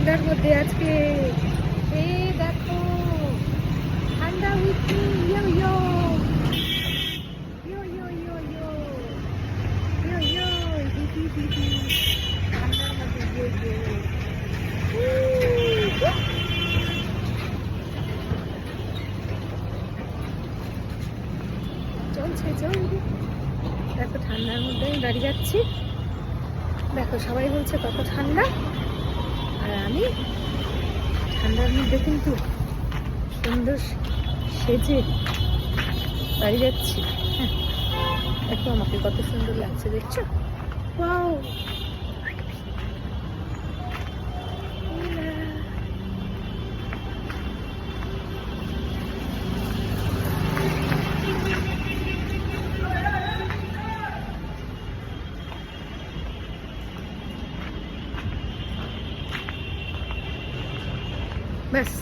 ঠান্ডার মধ্যে আজকে এই দেখো ঠান্ডা উইথি ইয়ো ইয়ো ইয়ো ইয়ো ইয়ো ইয়ো ইয়ো ইয়ো দিদি দিদি ঠান্ডার মধ্যে ইয়ো ইয়ো চলছে চলছে। দেখো ঠান্ডার মধ্যে আমি দাঁড়িয়ে যাচ্ছি, দেখো সবাই বলছে কত ঠান্ডা, আর আমি ঠান্ডার মধ্যে কিন্তু সুন্দর সেজে দাঁড়িয়ে যাচ্ছি। হ্যাঁ দেখো আমাকে কত সুন্দর লাগছে, দেখছো? ওয়াও ব্যাস